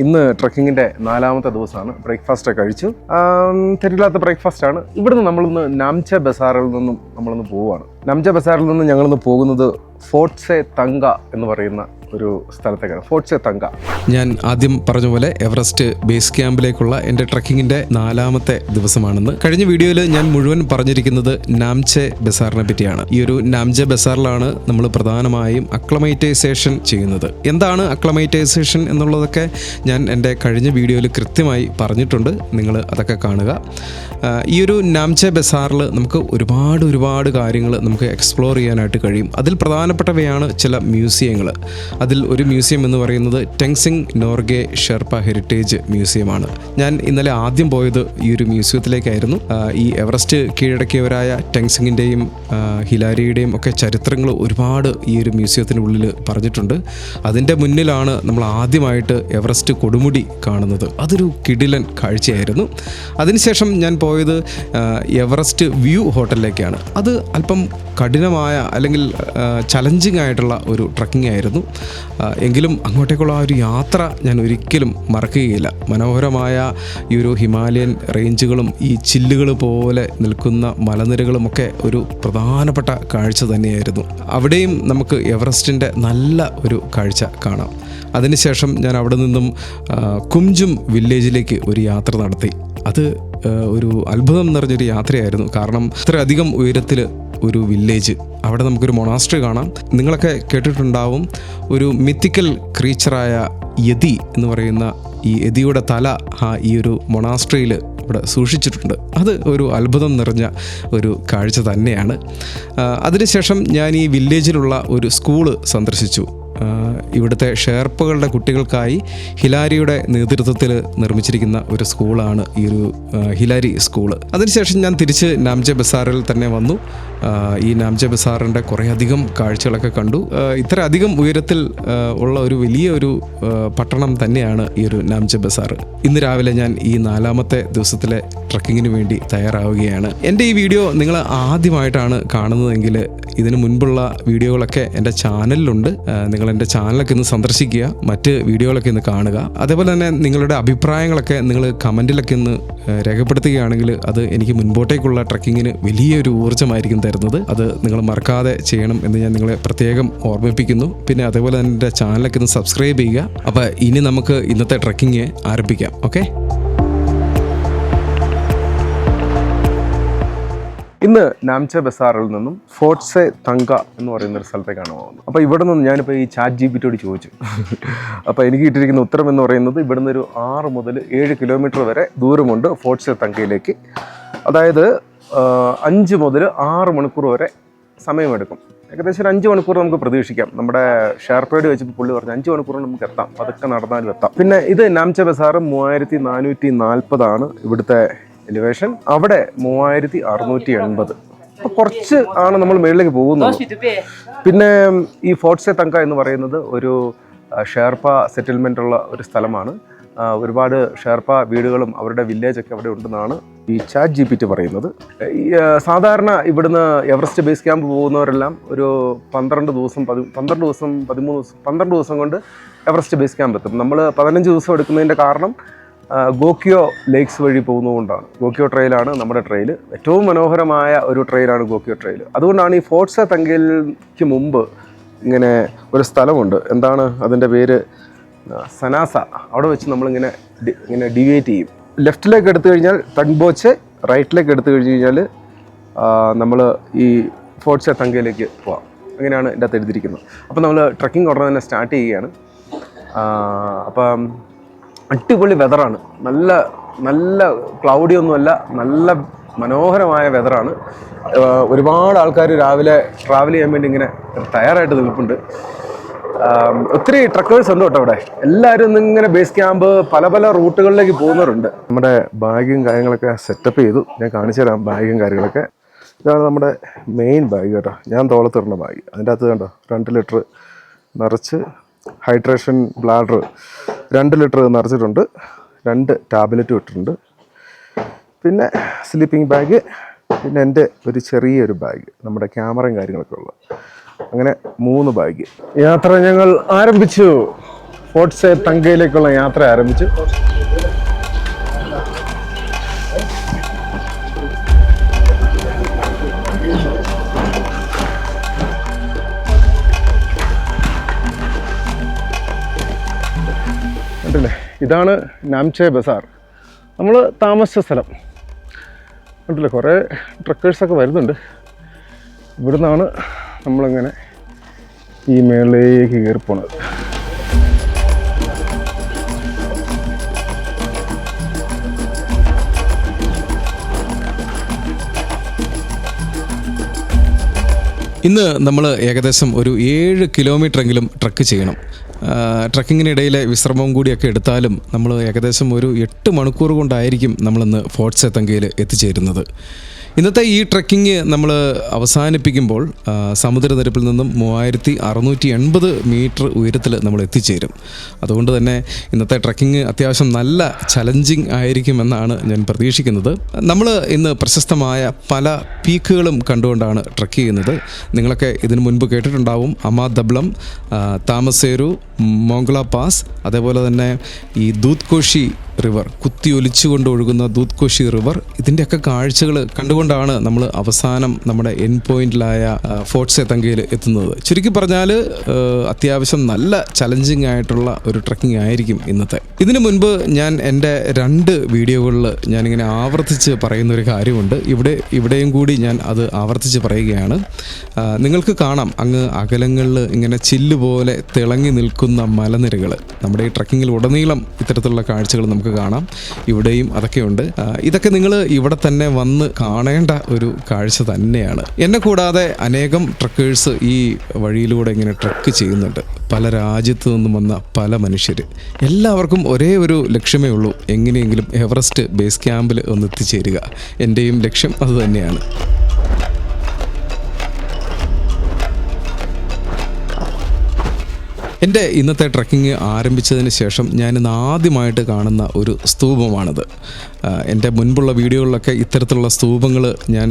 ഇന്ന് ട്രക്കിങ്ങിൻ്റെ 4ാമത്തെ ദിവസമാണ്. ബ്രേക്ക്ഫാസ്റ്റ് കഴിച്ചു. തെറ്റില്ലാത്ത ബ്രേക്ക്ഫാസ്റ്റാണ്. ഇവിടുന്ന് നമ്മളിന്ന് നാംചെ ബസാറിൽ നിന്നും നമ്മളൊന്ന് പോവുകയാണ്. നാംചെ ബസാറിൽ നിന്ന് ഞങ്ങളിന്ന് പോകുന്നത് ഫോർട്ട്സെ തങ്ക എന്ന് പറയുന്ന ഒരു സ്ഥലത്തേക്കാണ്. ഫോർട്ട്സെ തങ്ക. ഞാൻ ആദ്യം പറഞ്ഞ പോലെ എവറസ്റ്റ് ബേസ് ക്യാമ്പിലേക്കുള്ള എൻ്റെ ട്രക്കിങ്ങിൻ്റെ 4ാമത്തെ ദിവസമാണെന്ന്. കഴിഞ്ഞ വീഡിയോയിൽ ഞാൻ മുഴുവൻ പറഞ്ഞിരിക്കുന്നത് നാംചെ ബസാറിനെ പറ്റിയാണ്. ഈ ഒരു നാംചെ ബസാറിലാണ് നമ്മൾ പ്രധാനമായും അക്ലമൈറ്റൈസേഷൻ ചെയ്യുന്നത്. എന്താണ് അക്ലമൈറ്റൈസേഷൻ എന്നുള്ളതൊക്കെ ഞാൻ എൻ്റെ കഴിഞ്ഞ വീഡിയോയിൽ കൃത്യമായി പറഞ്ഞിട്ടുണ്ട്. നിങ്ങൾ അതൊക്കെ കാണുക. ഈ ഒരു നാംചെ ബസാറിൽ നമുക്ക് ഒരുപാട് കാര്യങ്ങൾ നമുക്ക് എക്സ്പ്ലോർ ചെയ്യാനായിട്ട് കഴിയും. അതിൽ പ്രധാനപ്പെട്ടവയാണ് ചില മ്യൂസിയങ്ങൾ. അതിൽ ഒരു മ്യൂസിയം എന്ന് പറയുന്നത് ടെങ്സിംഗ് നോർഗെ ഷെർപ്പ ഹെറിറ്റേജ് മ്യൂസിയമാണ്. ഞാൻ ഇന്നലെ ആദ്യം പോയത് ഈ ഒരു മ്യൂസിയത്തിലേക്കായിരുന്നു. ഈ എവറസ്റ്റ് കീഴടക്കിയവരായ ടെങ്സിങ്ങിൻ്റെയും ഹിലാരിയുടെയും ഒക്കെ ചരിത്രങ്ങൾ ഒരുപാട് ഈ ഒരു മ്യൂസിയത്തിനുള്ളിൽ പറഞ്ഞിട്ടുണ്ട്. അതിൻ്റെ മുന്നിലാണ് നമ്മൾ ആദ്യമായിട്ട് എവറസ്റ്റ് കൊടുമുടി കാണുന്നത്. അതൊരു കിടിലൻ കാഴ്ചയായിരുന്നു. അതിനുശേഷം ഞാൻ പോയത് എവറസ്റ്റ് വ്യൂ ഹോട്ടലിലേക്കാണ്. അത് അല്പം കഠിനമായ അല്ലെങ്കിൽ ചലഞ്ചിങ് ആയിട്ടുള്ള ഒരു ട്രക്കിംഗ് ആയിരുന്നു. എങ്കിലും അങ്ങോട്ടേക്കുള്ള ആ ഒരു യാത്ര ഞാൻ ഒരിക്കലും മറക്കുകയില്ല. മനോഹരമായ ഈ ഒരു ഹിമാലയൻ റേഞ്ചുകളും ഈ ചില്ലുകൾ പോലെ നിൽക്കുന്ന മലനിരകളുമൊക്കെ ഒരു പ്രധാനപ്പെട്ട കാഴ്ച തന്നെയായിരുന്നു. അവിടെയും നമുക്ക് എവറസ്റ്റിൻ്റെ നല്ല ഒരു കാഴ്ച കാണാം. അതിനുശേഷം ഞാൻ അവിടെ നിന്നും കുംജും വില്ലേജിലേക്ക് ഒരു യാത്ര നടത്തി. അത് ഒരു അത്ഭുതം നിറഞ്ഞൊരു യാത്രയായിരുന്നു. കാരണം ഇത്രയധികം ഉയരത്തിൽ ഒരു വില്ലേജ്, അവിടെ നമുക്കൊരു മൊണാസ്ട്രി കാണാം. നിങ്ങളൊക്കെ കേട്ടിട്ടുണ്ടാവും, ഒരു മിത്തിക്കൽ ക്രീച്ചറായ യതി എന്ന് പറയുന്ന ഈ യതിയുടെ തല ഈ ഒരു മൊണാസ്ട്രിയിൽ ഇവിടെ സൂക്ഷിച്ചിട്ടുണ്ട്. അത് ഒരു അത്ഭുതം നിറഞ്ഞ ഒരു കാഴ്ച തന്നെയാണ്. അതിനുശേഷം ഞാൻ ഈ വില്ലേജിലുള്ള ഒരു സ്കൂള് സന്ദർശിച്ചു. ഇവിടുത്തെ ഷെർപ്പകളുടെ കുട്ടികൾക്കായി ഹിലാരിയുടെ നേതൃത്വത്തിൽ നിർമ്മിച്ചിരിക്കുന്ന ഒരു സ്കൂളാണ് ഈ ഒരു ഹിലാരി സ്കൂള്. അതിനുശേഷം ഞാൻ തിരിച്ച് നാംചെ ബസാറിൽ തന്നെ വന്നു. ഈ നാംചെ ബസാറിൻ്റെ കുറേയധികം കാഴ്ചകളൊക്കെ കണ്ടു. ഇത്ര അധികം ഉയരത്തിൽ ഉള്ള ഒരു വലിയ ഒരു പട്ടണം തന്നെയാണ് ഈ ഒരു നാംചെ ബസാർ. ഇന്ന് രാവിലെ ഞാൻ ഈ 4ാമത്തെ ദിവസത്തിലെ ട്രക്കിങ്ങിന് വേണ്ടി തയ്യാറാവുകയാണ്. എൻ്റെ ഈ വീഡിയോ നിങ്ങൾ ആദ്യമായിട്ടാണ് കാണുന്നതെങ്കിൽ ഇതിനു മുൻപുള്ള വീഡിയോകളൊക്കെ എൻ്റെ ചാനലിലുണ്ട്. നിങ്ങൾ എൻ്റെ ചാനലൊക്കെ ഒന്ന് സന്ദർശിക്കുക, മറ്റ് വീഡിയോകളൊക്കെ ഒന്ന് കാണുക. അതേപോലെ തന്നെ നിങ്ങളുടെ അഭിപ്രായങ്ങളൊക്കെ നിങ്ങൾ കമൻറ്റിലൊക്കെ ഒന്ന് രേഖപ്പെടുത്തുകയാണെങ്കിൽ അത് എനിക്ക് മുൻപോട്ടേക്കുള്ള ട്രക്കിങ്ങിന് വലിയൊരു ഊർജ്ജമായിരിക്കും തരുന്നത്. അത് നിങ്ങൾ മറക്കാതെ ചെയ്യണം എന്ന് ഞാൻ നിങ്ങളെ പ്രത്യേകം ഓർമ്മിപ്പിക്കുന്നു. പിന്നെ അതേപോലെ തന്നെ എൻ്റെ ചാനലൊക്കെ ഒന്ന് സബ്സ്ക്രൈബ് ചെയ്യുക. അപ്പോൾ ഇനി നമുക്ക് ഇന്നത്തെ ട്രക്കിങ് ആരംഭിക്കാം. ഓക്കെ. ഇന്ന് നാംചെ ബസാറിൽ നിന്നും ഫോർട്ട്സെ തങ്ക എന്ന് പറയുന്ന ഒരു സ്ഥലത്തേക്കാണ് പോകുന്നത്. അപ്പോൾ ഇവിടെ നിന്ന് ഞാനിപ്പോൾ ഈ ചാറ്റ് ജിപിറ്റിയോട് ചോദിച്ചു. അപ്പോൾ എനിക്ക് കിട്ടിയിരിക്കുന്ന ഉത്തരം എന്ന് പറയുന്നത് ഇവിടുന്ന് ഒരു 6 മുതൽ 7 കിലോമീറ്റർ വരെ ദൂരമുണ്ട് ഫോർട്ട്സെ തങ്കയിലേക്ക്. അതായത് 5 മുതൽ 6 മണിക്കൂർ വരെ സമയമെടുക്കും. ഏകദേശം ഒരു 5 മണിക്കൂർ നമുക്ക് പ്രതീക്ഷിക്കാം. നമ്മുടെ ഷെർപ്പയോട് വെച്ചപ്പോൾ പുള്ളി പറഞ്ഞു 5 മണിക്കൂർ നമുക്ക് എത്താം, അതൊക്കെ നടന്നാലും എത്താം. പിന്നെ ഇത് നാംചെ ബസാർ 3440 ഇവിടുത്തെ എലിവേഷൻ. അവിടെ 3680. അപ്പോൾ കുറച്ച് ആണ് നമ്മൾ മുകളിലേക്ക് പോകുന്നത്. പിന്നെ ഈ ഫോർട്ട്സെ തങ്ക എന്ന് പറയുന്നത് ഒരു ഷെർപ്പ സെറ്റിൽമെൻ്റ് ഉള്ള ഒരു സ്ഥലമാണ്. ഒരുപാട് ഷെർപ്പ വീടുകളും അവരുടെ വില്ലേജൊക്കെ അവിടെ ഉണ്ടെന്നാണ് ഈ ചാറ്റ് ജിപിറ്റി പറയുന്നത്. സാധാരണ ഇവിടുന്ന് എവറസ്റ്റ് ബേസ് ക്യാമ്പ് പോകുന്നവരെല്ലാം ഒരു 12 ദിവസം കൊണ്ട് എവറസ്റ്റ് ബേസ് ക്യാമ്പ് എത്തും. നമ്മൾ 15 ദിവസം എടുക്കുന്നതിൻ്റെ കാരണം ഗോക്കിയോ ലേക്സ് വഴി പോകുന്നതുകൊണ്ടാണ്. ഗോക്കിയോ ട്രെയിലാണ് നമ്മുടെ ട്രെയിൽ. ഏറ്റവും മനോഹരമായ ഒരു ട്രെയിലാണ് ഗോക്കിയോ ട്രെയിൽ. അതുകൊണ്ടാണ് ഈ ഫോർട്ട്സെ തങ്കയിലേക്ക് മുമ്പ് ഇങ്ങനെ ഒരു സ്ഥലമുണ്ട്. എന്താണ് അതിൻ്റെ പേര്? സനാസ. അവിടെ വെച്ച് നമ്മളിങ്ങനെ ഇങ്ങനെ ഡിവിയേറ്റ് ചെയ്യും. ലെഫ്റ്റിലേക്ക് എടുത്തു കഴിഞ്ഞാൽ തങ്ബോച്ചെ, റൈറ്റിലേക്ക് എടുത്തു കഴിഞ്ഞാൽ നമ്മൾ ഈ ഫോർട്ട്സെ തങ്കയിലേക്ക് പോവാം. അങ്ങനെയാണ് ഇതിൻ്റെ അകത്ത് എഴുതിയിരിക്കുന്നത്. അപ്പോൾ നമ്മൾ ട്രക്കിംഗ് ഉടനെ തന്നെ സ്റ്റാർട്ട് ചെയ്യുകയാണ്. അപ്പം അടിപൊളി വെതറാണ്. നല്ല ക്ലൗഡി ഒന്നുമല്ല, നല്ല മനോഹരമായ വെതറാണ്. ഒരുപാട് ആൾക്കാർ രാവിലെ ട്രാവൽ ചെയ്യാൻ വേണ്ടി ഇങ്ങനെ തയ്യാറായിട്ട് നിൽപ്പുണ്ട്. ഒത്തിരി ട്രക്കേഴ്സ് ഉണ്ട് കേട്ടോ അവിടെ. എല്ലാവരും ഇങ്ങനെ ബേസ് ക്യാമ്പ് പല റൂട്ടുകളിലേക്ക് പോകുന്നവരുണ്ട്. നമ്മുടെ ബാഗും കാര്യങ്ങളൊക്കെ സെറ്റപ്പ് ചെയ്തു. ഞാൻ കാണിച്ചു തരാം ബാഗും കാര്യങ്ങളൊക്കെ. ഇതാണ് നമ്മുടെ മെയിൻ ബാഗ് കേട്ടോ. ഞാൻ തോളത്തിടുന്ന ബാഗ്. അതിൻ്റെ അകത്ത് കണ്ടോ 2 ലിറ്റർ നിറച്ച് ഹൈഡ്രേഷൻ ബ്ലാഡർ 2 ലിറ്റർ നിറച്ചിട്ടുണ്ട്. 2 ടാബ്ലറ്റും ഇട്ടിട്ടുണ്ട്. പിന്നെ സ്ലീപ്പിംഗ് ബാഗ്, പിന്നെ എൻ്റെ ഒരു ചെറിയൊരു ബാഗ്, നമ്മുടെ ക്യാമറയും കാര്യങ്ങളൊക്കെ ഉള്ള. അങ്ങനെ 3 ബാഗ്. യാത്ര ഞങ്ങൾ ആരംഭിച്ചു. ഫോർട്ട് സെ തങ്കയിലേക്കുള്ള യാത്ര ആരംഭിച്ചു. കണ്ടില്ലേ, ഇതാണ് നാംചെ ബസാർ, നമ്മൾ താമസിച്ച സ്ഥലം. കണ്ടില്ലേ, കുറേ ട്രക്കേഴ്സൊക്കെ വരുന്നുണ്ട്. ഇവിടുന്നാണ് നമ്മളിങ്ങനെ ഈ മേളിലേക്ക് കയറി പോണത്. ഇന്ന് നമ്മൾ ഏകദേശം ഒരു 7 കിലോമീറ്ററെങ്കിലും ട്രക്ക് ചെയ്യണം. ട്രക്കിങ്ങിനിടയിലെ വിശ്രമവും കൂടിയൊക്കെ എടുത്താലും നമ്മൾ ഏകദേശം ഒരു 8 മണിക്കൂർ കൊണ്ടായിരിക്കും നമ്മളിന്ന് ഫോർട്ട് സെ തങ്കയിൽ എത്തിച്ചേരുന്നത്. ഇന്നത്തെ ഈ ട്രക്കിങ് നമ്മൾ അവസാനിപ്പിക്കുമ്പോൾ സമുദ്രനിരപ്പിൽ നിന്നും 3680 മീറ്റർ ഉയരത്തിൽ നമ്മൾ എത്തിച്ചേരും. അതുകൊണ്ട് തന്നെ ഇന്നത്തെ ട്രക്കിങ് അത്യാവശ്യം നല്ല ചലഞ്ചിങ് ആയിരിക്കുമെന്നാണ് ഞാൻ പ്രതീക്ഷിക്കുന്നത്. നമ്മൾ ഇന്ന് പ്രശസ്തമായ പല പീക്കുകളും കണ്ടുകൊണ്ടാണ് ട്രക്ക് ചെയ്യുന്നത്. നിങ്ങളൊക്കെ ഇതിനു മുൻപ് കേട്ടിട്ടുണ്ടാവും. അമാദബ്ലം, താമസേരു, മോംഗ്ല പാസ്, അതേപോലെ തന്നെ ഈ ദൂത്കോഷി റിവർ, കുത്തി ഒലിച്ചുകൊണ്ട് ഒഴുകുന്ന ദൂത്കോഷി റിവർ. ഇതിൻ്റെയൊക്കെ കാഴ്ചകൾ കണ്ടുകൊണ്ടാണ് നമ്മൾ അവസാനം നമ്മുടെ എൻഡ് പോയിന്റിലായ ഫോർട്ട് സെ തങ്കയിൽ എത്തുന്നത്. ചുരുക്കി പറഞ്ഞാൽ അത്യാവശ്യം നല്ല ചലഞ്ചിങ് ആയിട്ടുള്ള ഒരു ട്രക്കിംഗ് ആയിരിക്കും ഇന്നത്തെ. ഇതിനു മുൻപ് ഞാൻ എൻ്റെ 2 വീഡിയോകളിൽ ഞാനിങ്ങനെ ആവർത്തിച്ച് പറയുന്നൊരു കാര്യമുണ്ട്. ഇവിടെയും കൂടി ഞാൻ അത് ആവർത്തിച്ച് പറയുകയാണ്. നിങ്ങൾക്ക് കാണാം അങ്ങ് അകലങ്ങളിൽ ഇങ്ങനെ ചില്ലുപോലെ തിളങ്ങി നിൽക്കുന്ന മലനിരകൾ. നമ്മുടെ ഈ ട്രക്കിങ്ങിൽ ഉടനീളം ഇത്തരത്തിലുള്ള കാഴ്ചകൾ നമുക്ക് കാണാം. ഇവിടെയും അതൊക്കെയുണ്ട്. ഇതൊക്കെ നിങ്ങൾ ഇവിടെ തന്നെ വന്ന് കാണേണ്ട ഒരു കാഴ്ച തന്നെയാണ്. എന്നെ കൂടാതെ അനേകം ട്രക്കേഴ്സ് ഈ വഴിയിലൂടെ ഇങ്ങനെ ട്രക്ക് ചെയ്യുന്നുണ്ട്. പല രാജ്യത്തു നിന്നും വന്ന പല മനുഷ്യർ. എല്ലാവർക്കും ഒരേ ഒരു ലക്ഷ്യമേ ഉള്ളൂ, എങ്ങനെയെങ്കിലും എവറസ്റ്റ് ബേസ് ക്യാമ്പിൽ ഒന്ന് എത്തിച്ചേരുക. എൻ്റെയും ലക്ഷ്യം അതുതന്നെയാണ്. എൻ്റെ ഇന്നത്തെ ട്രക്കിംഗ് ആരംഭിച്ചതിന് ശേഷം ഞാനിന്ന് ആദ്യമായിട്ട് കാണുന്ന ഒരു സ്തൂപമാണിത്. എൻ്റെ മുൻപുള്ള വീഡിയോകളിലൊക്കെ ഇത്തരത്തിലുള്ള സ്തൂപങ്ങൾ ഞാൻ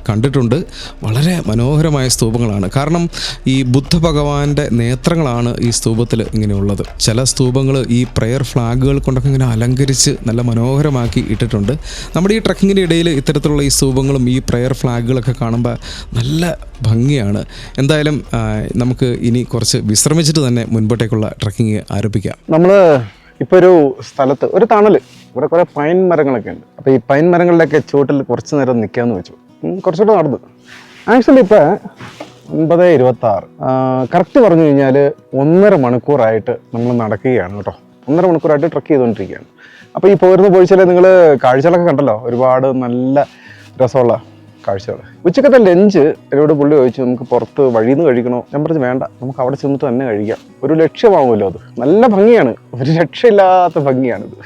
കണ്ടിട്ടുണ്ട്. വളരെ മനോഹരമായ സ്തൂപങ്ങളാണ്. കാരണം ഈ ബുദ്ധ ഭഗവാന്റെ നേത്രങ്ങളാണ് ഈ സ്തൂപത്തിൽ ഇങ്ങനെയുള്ളത്. ചില സ്തൂപങ്ങൾ ഈ പ്രെയർ ഫ്ലാഗുകൾ കൊണ്ടൊക്കെ ഇങ്ങനെ അലങ്കരിച്ച് നല്ല മനോഹരമാക്കി ഇട്ടിട്ടുണ്ട്. നമ്മുടെ ഈ ട്രക്കിങ്ങിൻ്റെ ഇടയിൽ ഇത്തരത്തിലുള്ള ഈ സ്തൂപങ്ങളും ഈ പ്രെയർ ഫ്ലാഗുകളൊക്കെ കാണുമ്പോൾ നല്ല ഭംഗിയാണ്. എന്തായാലും നമുക്ക് ഇനി കുറച്ച് വിശ്രമിച്ചിട്ട് തന്നെ മുൻപോട്ടേക്കുള്ള ട്രക്കിങ് ആരംഭിക്കാം. നമ്മൾ ഇപ്പോൾ ഒരു സ്ഥലത്ത് ഒരു തണൽ, ഇവിടെ കുറേ പൈൻ മരങ്ങളൊക്കെ ഉണ്ട്. അപ്പോൾ ഈ പൈൻ മരങ്ങളിലൊക്കെ ചുവട്ടിൽ കുറച്ച് നേരം നിൽക്കാമെന്ന് വെച്ചു. കുറച്ചുകൂടെ നടന്നു. ആക്ച്വലി ഇപ്പോൾ 9:26 കറക്റ്റ് പറഞ്ഞു കഴിഞ്ഞാൽ 1.5 മണിക്കൂറായിട്ട് നമ്മൾ നടക്കുകയാണ് കേട്ടോ. 1.5 മണിക്കൂറായിട്ട് ട്രക്ക് ചെയ്തുകൊണ്ടിരിക്കുകയാണ്. അപ്പോൾ ഈ പോരുന്ന പോയിച്ചാൽ നിങ്ങൾ കാഴ്ചകളൊക്കെ കണ്ടല്ലോ, ഒരുപാട് നല്ല രസമുള്ള കാഴ്ചകൾ. ഉച്ചക്കത്തെ ലഞ്ച് എന്നോട് പുള്ളി ചോദിച്ചു, നമുക്ക് പുറത്ത് വഴിയിൽ നിന്ന് കഴിക്കണോ? ഞാൻ പറഞ്ഞു വേണ്ട, നമുക്ക് അവിടെ ചെന്നിട്ട് തന്നെ കഴിക്കാം. ഒരു ലക്ഷ്യമാവുമല്ലോ അത്. നല്ല ഭംഗിയാണ്, ഒരു രക്ഷയില്ലാത്ത ഭംഗിയാണിത്.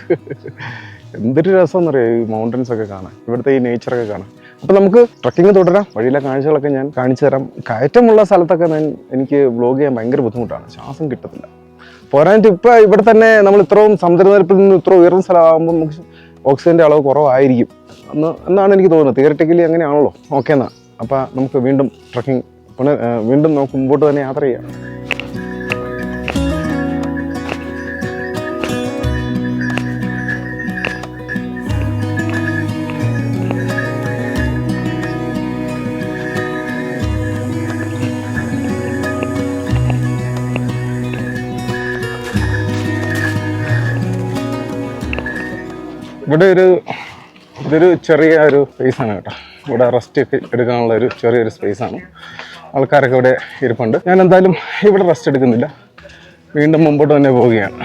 എന്തൊരു രസം എന്നറിയാം ഈ മൗണ്ടൻസ് ഒക്കെ കാണാൻ, ഇവിടുത്തെ ഈ നേച്ചറൊക്കെ കാണാൻ. അപ്പോൾ നമുക്ക് ട്രക്കിങ് തുടരാം. വഴിയിലെ കാഴ്ചകളൊക്കെ ഞാൻ കാണിച്ചു തരാം. കയറ്റമുള്ള സ്ഥലത്തൊക്കെ എനിക്ക് വ്ലോഗ് ചെയ്യാൻ ഭയങ്കര ബുദ്ധിമുട്ടാണ്, ശ്വാസം കിട്ടത്തില്ല. പോരാഞ്ഞിട്ട് ഇപ്പം ഇവിടെ തന്നെ നമ്മൾ ഇത്രയും സമുദ്രനിരപ്പിൽ നിന്ന് ഇത്ര ഉയർന്ന സ്ഥലമാകുമ്പോൾ നമുക്ക് ഓക്സിജൻ്റെ അളവ് കുറവായിരിക്കും എന്നാണ് എനിക്ക് തോന്നുന്നത്. തിയററ്റിക്കലി അങ്ങനെയാണല്ലോ. ഓക്കെ എന്നാ, അപ്പോൾ നമുക്ക് വീണ്ടും ട്രക്കിംഗ് വീണ്ടും നമുക്ക് മുമ്പോട്ട് തന്നെ യാത്ര ചെയ്യാം. ഇവിടെ ഇതൊരു ചെറിയ ഒരു സ്പേസാണ് കേട്ടോ. ഇവിടെ റെസ്റ്റ് ഒക്കെ എടുക്കാനുള്ള ഒരു ചെറിയൊരു സ്പേസാണ്. ആൾക്കാരൊക്കെ ഇവിടെ ഇരിപ്പുണ്ട്. ഞാൻ എന്തായാലും ഇവിടെ റെസ്റ്റ് എടുക്കുന്നില്ല, വീണ്ടും മുമ്പോട്ട് തന്നെ പോവുകയാണ്.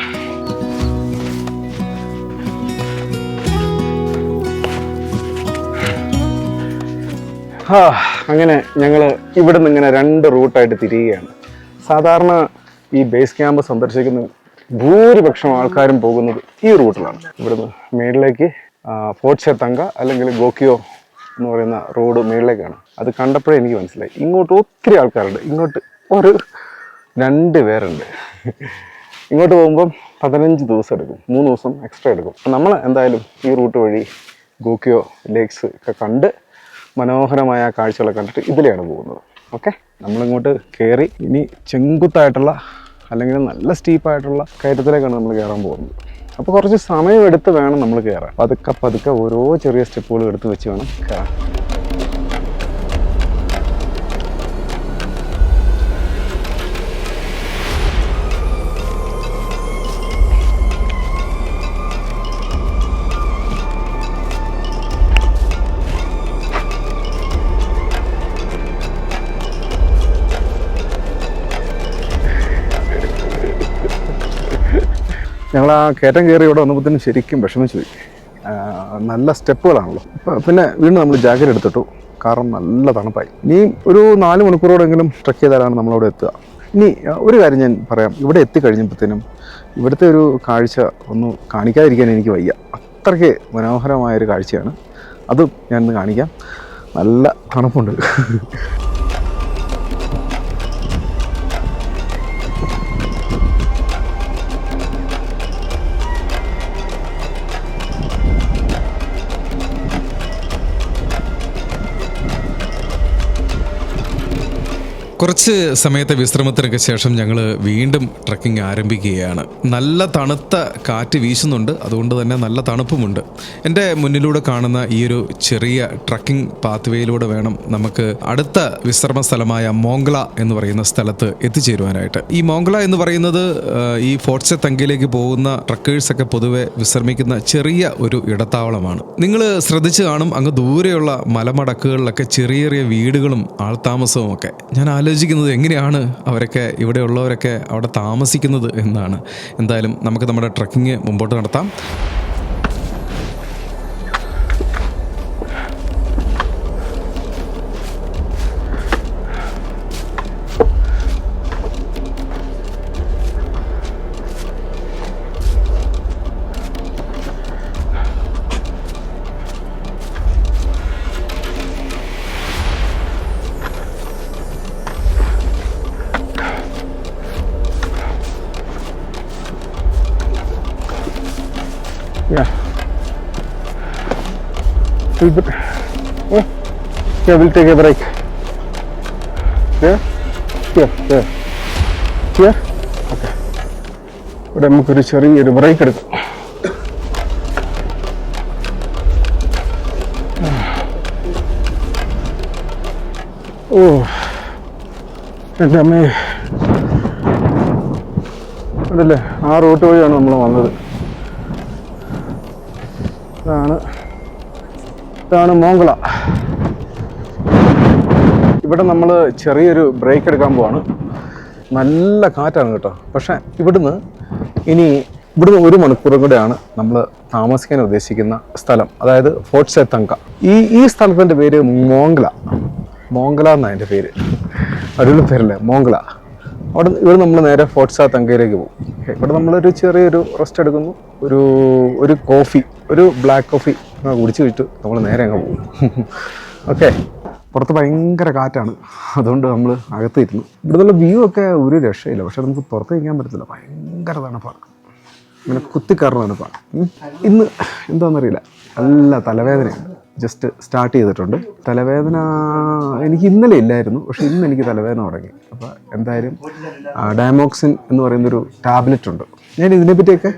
അങ്ങനെ ഞങ്ങൾ ഇവിടെ നിന്ന് ഇങ്ങനെ 2 റൂട്ടായിട്ട് തിരിയുകയാണ്. സാധാരണ ഈ ബേസ് ക്യാമ്പ് സന്ദർശിക്കുന്ന ഭൂരിപക്ഷം ആൾക്കാരും പോകുന്നത് ഈ റൂട്ടിലാണ്. ഇവിടുന്ന് മേളിലേക്ക് ഫോർട്ട് സെ തങ്ക അല്ലെങ്കിൽ ഗോക്കിയോ എന്ന് പറയുന്ന റോഡ് മേളിലേക്കാണ്. അത് കണ്ടപ്പോഴേ എനിക്ക് മനസ്സിലായി, ഇങ്ങോട്ട് ഒത്തിരി ആൾക്കാരുണ്ട്. ഇങ്ങോട്ട് ഒരു 2 പേരുണ്ട്. ഇങ്ങോട്ട് പോകുമ്പം 15 ദിവസം എടുക്കും, 3 ദിവസം എക്സ്ട്രാ എടുക്കും. അപ്പം നമ്മൾ എന്തായാലും ഈ റൂട്ട് വഴി ഗോക്കിയോ ലേക്സ് ഒക്കെ കണ്ട് മനോഹരമായ കാഴ്ചകളൊക്കെ കണ്ടിട്ട് ഇതിലെയാണ് പോകുന്നത്. ഓക്കെ, നമ്മളിങ്ങോട്ട് കയറി ഇനി ചെങ്കുത്തായിട്ടുള്ള അല്ലെങ്കിൽ നല്ല സ്റ്റീപ്പായിട്ടുള്ള കയറ്റത്തിലേക്കാണ് നമ്മൾ കയറാൻ പോകുന്നത്. അപ്പോൾ കുറച്ച് സമയമെടുത്ത് വേണം നമ്മൾ കയറാൻ. പതുക്കെ ഓരോ ചെറിയ സ്റ്റെപ്പുകൾ എടുത്ത് വെച്ച് വേണം കയറാൻ. ഞങ്ങൾ ആ കയറ്റം കയറി ഇവിടെ വന്നപ്പോഴത്തേനും ശരിക്കും വിഷമിച്ചു പോയി. നല്ല സ്റ്റെപ്പുകളാണല്ലോ. പിന്നെ വീണ്ടും നമ്മൾ ജാക്കറ്റ് എടുത്തിട്ടു, കാരണം നല്ല തണുപ്പായി. ഇനി ഒരു 4 മണിക്കൂറോടെങ്കിലും ട്രക്ക് ചെയ്താലാണ് നമ്മളവിടെ എത്തുക. ഇനി ഒരു കാര്യം ഞാൻ പറയാം, ഇവിടെ എത്തിക്കഴിഞ്ഞപ്പോഴത്തേനും ഇവിടുത്തെ ഒരു കാഴ്ച ഒന്ന് കാണിക്കാതിരിക്കാൻ എനിക്ക് വയ്യ. അത്രയ്ക്ക് മനോഹരമായൊരു കാഴ്ചയാണ്. അതും ഞാനിന്ന് കാണിക്കാം. നല്ല തണുപ്പുണ്ട്. കുറച്ച് സമയത്തെ വിശ്രമത്തിനൊക്കെ ശേഷം ഞങ്ങൾ വീണ്ടും ട്രക്കിംഗ് ആരംഭിക്കുകയാണ്. നല്ല തണുത്ത കാറ്റ് വീശുന്നുണ്ട്, അതുകൊണ്ട് തന്നെ നല്ല തണുപ്പുമുണ്ട്. എൻ്റെ മുന്നിലൂടെ കാണുന്ന ഈ ഒരു ചെറിയ ട്രക്കിംഗ് പാത്വേയിലൂടെ വേണം നമുക്ക് അടുത്ത വിശ്രമ സ്ഥലമായ മോംഗ്ല എന്ന് പറയുന്ന സ്ഥലത്ത് എത്തിച്ചേരുവാനായിട്ട്. ഈ മോംഗ്ല എന്ന് പറയുന്നത് ഈ ഫോർട്ട് സെ തങ്കയിലേക്ക് പോകുന്ന ട്രക്കേഴ്സൊക്കെ പൊതുവെ വിശ്രമിക്കുന്ന ചെറിയ ഒരു ഇടത്താവളമാണ്. നിങ്ങൾ ശ്രദ്ധിച്ച് കാണും, അങ്ങ് ദൂരെയുള്ള മലമടക്കുകളിലൊക്കെ ചെറിയ ചെറിയ വീടുകളും ആൾത്താമസവും ഒക്കെ. ഞാൻ ആലോചിക്കുന്നത് എങ്ങനെയാണ് അവരൊക്കെ, ഇവിടെയുള്ളവരൊക്കെ അവിടെ താമസിക്കുന്നത് എന്നാണ്. എന്തായാലും നമുക്ക് നമ്മുടെ ട്രക്കിങ് മുമ്പോട്ട് നടത്താം. Yeah. Yeah, we'll take a break. Here? Here. Here? Okay. ഇവിടെ നമുക്കൊരു ചെറിയൊരു ബ്രേക്ക് എടുക്കാം. ഓ എൻ്റെ അമ്മേ, അതല്ലേ ആ റൂട്ട് വഴിയാണ് നമ്മൾ വന്നത്. ഇതാണ് മോംഗ്ല. ഇവിടെ നമ്മൾ ചെറിയൊരു ബ്രേക്ക് എടുക്കാൻ പോവാണ്. നല്ല കാറ്റാണ് കേട്ടോ. പക്ഷേ ഇവിടുന്ന് 1 മണിക്കൂറും കൂടെയാണ് നമ്മൾ താമസിക്കാൻ ഉദ്ദേശിക്കുന്ന സ്ഥലം, അതായത് ഫോർട്ട് സെ തങ്ക. ഈ സ്ഥലത്തിൻ്റെ പേര് മോംഗ്ല എന്നാണ് അതിൻ്റെ പേര്. അടിപൊളി പേരല്ലേ, മോംഗ്ല. ഇവിടെ നമ്മൾ നേരെ ഫോർട്ട് സെ തങ്കയിലേക്ക് പോകും. ഇവിടെ നമ്മളൊരു ചെറിയൊരു റെസ്റ്റ് എടുക്കുന്നു. ഒരു കോഫി, ഒരു ബ്ലാക്ക് കോഫി കുടിച്ച് വെച്ചിട്ട് നമ്മൾ നേരെ അങ്ങ് പോകും. ഓക്കെ. പുറത്ത് ഭയങ്കര കാറ്റാണ്, അതുകൊണ്ട് നമ്മൾ അകത്തിരുന്നു. ഇവിടുന്നുള്ള വ്യൂ ഒക്കെ ഒരു രക്ഷയില്ല. പക്ഷെ നമുക്ക് പുറത്ത് നിൽക്കാൻ പറ്റത്തില്ല, ഭയങ്കര തണുപ്പാണ്, ഇങ്ങനെ കുത്തിക്കയറുന്ന തണുപ്പാണ്. ഇന്ന് എന്താണെന്നറിയില്ല, നല്ല തലവേദനയാണ്. ജസ്റ്റ് സ്റ്റാർട്ട് ചെയ്തിട്ടുണ്ട്. തലവേദന എനിക്ക് ഇന്നലെ ഇല്ലായിരുന്നു, പക്ഷെ ഇന്ന് എനിക്ക് തലവേദന തുടങ്ങി. അപ്പോൾ എന്തായാലും ഡയമോക്സിൻ എന്ന് പറയുന്നൊരു ടാബ്ലറ്റ് ഉണ്ട്. ഞാൻ ഇതിനെപ്പറ്റിയൊക്കെ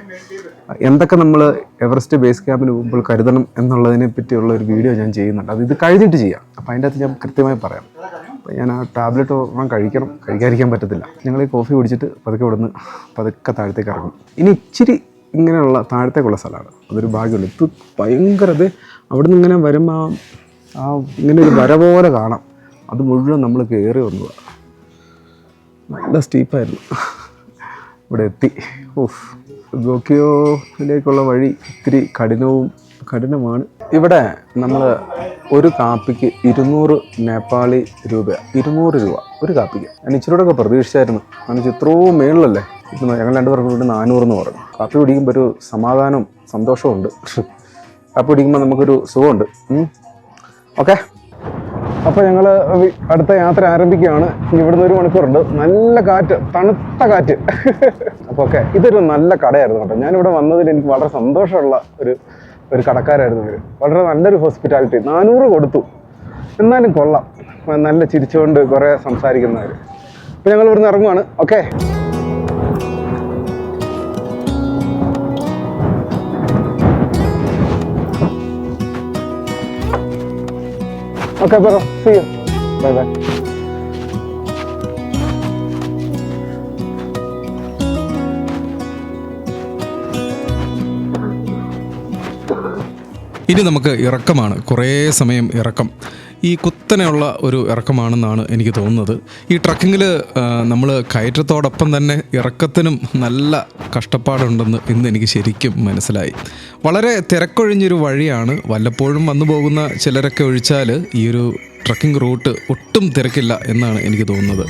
എന്തൊക്കെ നമ്മൾ എവറസ്റ്റ് ബേസ് ക്യാമ്പിന് മുമ്പിൽ കരുതണം എന്നുള്ളതിനെ പറ്റിയുള്ള ഒരു വീഡിയോ ഞാൻ ചെയ്യുന്നുണ്ട്. അത് ഇത് കഴിഞ്ഞിട്ട് ചെയ്യാം. അപ്പോൾ അതിൻ്റെ അകത്ത് ഞാൻ കൃത്യമായി പറയാം. അപ്പോൾ ഞാൻ ആ ടാബ്ലറ്റ് കഴിക്കാതിരിക്കാൻ പറ്റത്തില്ല. ഞങ്ങൾ ഈ കോഫി കുടിച്ചിട്ട് പതുക്കെ താഴത്തേക്ക് ഇറങ്ങും. ഇനി ഇച്ചിരി ഇങ്ങനെയുള്ള താഴത്തേക്കുള്ള സ്ഥലമാണ്, അതൊരു ഭാഗ്യമുള്ളൂ. ഇത് ഭയങ്കര അവിടെ നിന്ന് ഇങ്ങനെ വരുമ്പോൾ ഇങ്ങനെ ഒരു വര പോലെ കാണാം. അത് മുഴുവൻ നമ്മൾ കയറി വന്നതാണ്. നല്ല സ്റ്റീപ്പായിരുന്നു. ഇവിടെ എത്തി. ഗോക്കിയോയിലേക്കുള്ള വഴി ഇത്തിരി കഠിനമാണ്. ഇവിടെ നമ്മൾ ഒരു കാപ്പിക്ക് 200 നേപ്പാളി രൂപ, 200 രൂപ ഒരു കാപ്പിക്ക്. ഞാൻ ഇച്ചിരി ഒക്കെ പ്രതീക്ഷിച്ചായിരുന്നു, കാരണം ഇത്രയും മേളിലല്ലേ. ഇപ്പം ഞങ്ങൾ 2 പേർക്ക് കൂടി 400 എന്ന് പറഞ്ഞു. കാപ്പി കുടിക്കുമ്പോൾ ഒരു സമാധാനവും സന്തോഷവും ഉണ്ട്. കാപ്പി കുടിക്കുമ്പോൾ നമുക്കൊരു സുഖമുണ്ട്. ഓക്കെ. അപ്പോൾ ഞങ്ങൾ അടുത്ത യാത്ര ആരംഭിക്കുകയാണ്. ഇവിടുന്ന് 1 മണിക്കൂറുണ്ട്. നല്ല കാറ്റ്, തണുത്ത കാറ്റ്. അപ്പോൾ ഓക്കെ, ഇതൊരു നല്ല കടയായിരുന്നു കേട്ടോ. ഞാനിവിടെ വന്നതിൽ എനിക്ക് വളരെ സന്തോഷമുള്ള ഒരു കടക്കാരായിരുന്നു ഇവർ. വളരെ നല്ലൊരു ഹോസ്പിറ്റാലിറ്റി. 400 കൊടുത്തു, എന്നാലും കൊള്ളാം. നല്ല ചിരിച്ചുകൊണ്ട് കുറേ സംസാരിക്കുന്നവർ. അപ്പോൾ ഞങ്ങൾ ഇവിടുന്ന് ഇറങ്ങുവാണ്. Okay. Okay bro, see you, bye bye. ഇനി നമുക്ക് ഇറക്കമാണ്, കുറേ സമയം ഇറക്കം. ഈ കുത്തനെയുള്ള ഒരു ഇറക്കമാണെന്നാണ് എനിക്ക് തോന്നുന്നത്. ഈ ട്രക്കിങ്ങിൽ നമ്മൾ കയറ്റത്തോടൊപ്പം തന്നെ ഇറക്കത്തിനും നല്ല കഷ്ടപ്പാടുണ്ടെന്ന് ഇന്ന് എനിക്ക് ശരിക്കും മനസ്സിലായി. വളരെ തിരക്കൊഴിഞ്ഞൊരു വഴിയാണ്. വല്ലപ്പോഴും വന്നു പോകുന്ന ചിലരൊക്കെ ഒഴിച്ചാൽ ഈ ഒരു ട്രക്കിംഗ് റൂട്ട് ഒട്ടും തിരക്കില്ല എന്നാണ് എനിക്ക് തോന്നുന്നത്.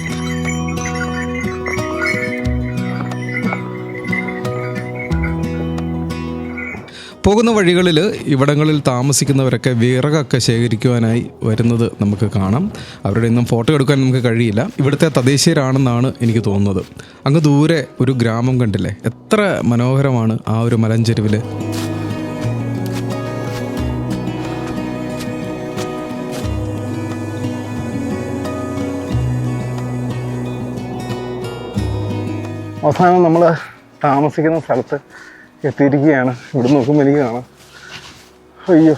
പോകുന്ന വഴികളിൽ ഇവിടങ്ങളിൽ താമസിക്കുന്നവരൊക്കെ വിറകൊക്കെ ശേഖരിക്കുവാനായി വരുന്നത് നമുക്ക് കാണാം. അവരുടെ ഒന്നും ഫോട്ടോ എടുക്കാൻ നമുക്ക് കഴിയില്ല. ഇവിടുത്തെ തദ്ദേശീയരാണെന്നാണ് എനിക്ക് തോന്നുന്നത്. അങ്ങ് ദൂരെ ഒരു ഗ്രാമം കണ്ടില്ലേ, എത്ര മനോഹരമാണ് ആ ഒരു മലഞ്ചെരുവിൽ. അവസാനം നമ്മൾ താമസിക്കുന്ന സ്ഥലത്ത് എത്തിയിരിക്കുകയാണ്. ഇവിടെ നോക്കുമ്പോൾ എനിക്ക് കാണാം, അയ്യോ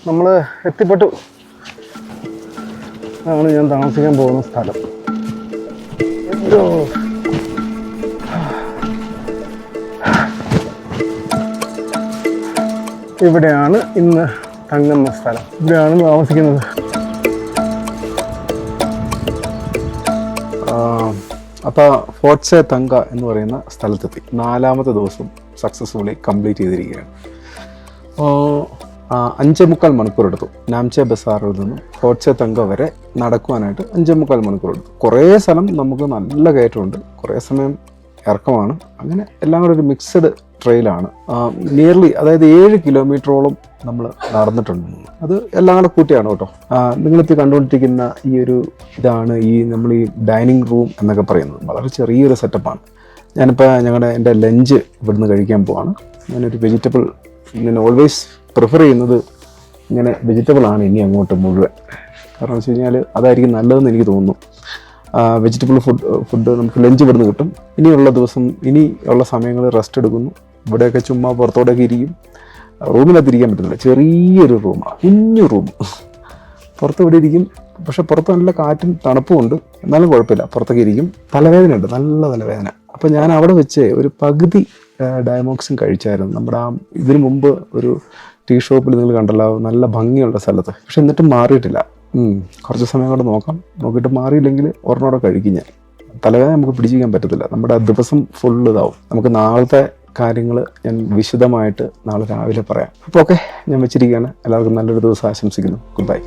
നമ്മൾ എത്തിപ്പെട്ടു. ആണ് ഞാൻ താമസിക്കാൻ പോകുന്ന സ്ഥലം. അയ്യോ, ഇവിടെയാണ് ഇന്ന് തങ്ങുന്ന സ്ഥലം. ഇവിടെയാണ് താമസിക്കുന്നത്. അപ്പോൾ ഫോർട്ട്സെ തങ്ക എന്ന് പറയുന്ന സ്ഥലത്തെത്തി. 4ാമത്തെ ദിവസം സക്സസ്ഫുള്ളി കംപ്ലീറ്റ് ചെയ്തിരിക്കുകയാണ്. 5.25 മണിക്കൂർ എടുത്തു. നാംചെ ബസാറിൽ നിന്നും ഫോർട്ട്സെ തങ്ക വരെ നടക്കുവാനായിട്ട് 5.25 മണിക്കൂർ എടുത്തു. കുറേ സ്ഥലം നമുക്ക് നല്ല കയറ്റമുണ്ട്, കുറേ സമയം ഇറക്കമാണ്. അങ്ങനെ എല്ലാം കൂടെ ഒരു മിക്സഡ് ട്രെയിലാണ്. നിയർലി, അതായത് 7 കിലോമീറ്ററോളം നമ്മൾ നടന്നിട്ടുണ്ട്. അത് എല്ലാം കൂടെ കൂട്ടിയാണ് കേട്ടോ. നിങ്ങളിപ്പോൾ കണ്ടുകൊണ്ടിരിക്കുന്ന ഈ ഒരു ഇതാണ് നമ്മൾ ഈ ഡൈനിങ് റൂം എന്നൊക്കെ പറയുന്നത്. വളരെ ചെറിയൊരു സെറ്റപ്പാണ്. ഞാനിപ്പോൾ എൻ്റെ ലഞ്ച് ഇവിടുന്ന് കഴിക്കാൻ പോവാണ്. ഞാനൊരു വെജിറ്റബിൾ, ഞാൻ ഓൾവേസ് പ്രിഫർ ചെയ്യുന്നത് ഇങ്ങനെ വെജിറ്റബിളാണ് ഇനി അങ്ങോട്ട് മുഴുവൻ. കാരണം വെച്ച് കഴിഞ്ഞാൽ അതായിരിക്കും നല്ലതെന്ന് എനിക്ക് തോന്നുന്നു. വെജിറ്റബിൾ ഫുഡ് നമുക്ക് ലഞ്ച് ഇവിടുന്ന് കിട്ടും. ഇനിയുള്ള സമയങ്ങളിൽ റെസ്റ്റ് എടുക്കുന്നു. ഇവിടെയൊക്കെ ചുമ്മാ പുറത്തോടെയൊക്കെ ഇരിക്കും. റൂമിനകത്തിരിക്കാൻ പറ്റുന്നില്ല, ചെറിയൊരു റൂമാണ്, കുഞ്ഞു റൂം. പുറത്ത് ഇവിടെ ഇരിക്കും, പക്ഷെ പുറത്ത് നല്ല കാറ്റും തണുപ്പും ഉണ്ട്. എന്നാലും കുഴപ്പമില്ല, പുറത്തൊക്കെ ഇരിക്കും. തലവേദന ഉണ്ട്, നല്ല തലവേദന. അപ്പോൾ ഞാൻ അവിടെ വെച്ച് ഒരു പകുതി ഡയമോക്സിൻ കഴിച്ചായിരുന്നു. നമ്മുടെ ഇതിനു മുമ്പ് ഒരു ടീ ഷോപ്പിൽ നിങ്ങൾ കണ്ടല്ലോ, നല്ല ഭംഗിയുള്ള സ്ഥലത്ത്. പക്ഷെ എന്നിട്ടും മാറിയിട്ടില്ല. കുറച്ച് സമയം കൂടെ നോക്കിയിട്ട് മാറിയില്ലെങ്കിൽ ഒരെണ്ണോടെ കഴിക്കും ഞാൻ. തലവേദന നമുക്ക് പിടിച്ചിരിക്കാൻ പറ്റത്തില്ല. നമ്മുടെ ദിവസം ഫുള്ള് ഇതാവും. നമുക്ക് നാളത്തെ കാര്യങ്ങൾ ഞാൻ വിശദമായിട്ട് നാളെ രാവിലെ പറയാം. അപ്പോൾ ഓക്കെ, ഞാൻ വെച്ചിരിക്കുകയാണ്. എല്ലാവർക്കും നല്ലൊരു ദിവസം ആശംസിക്കുന്നു. Good bye.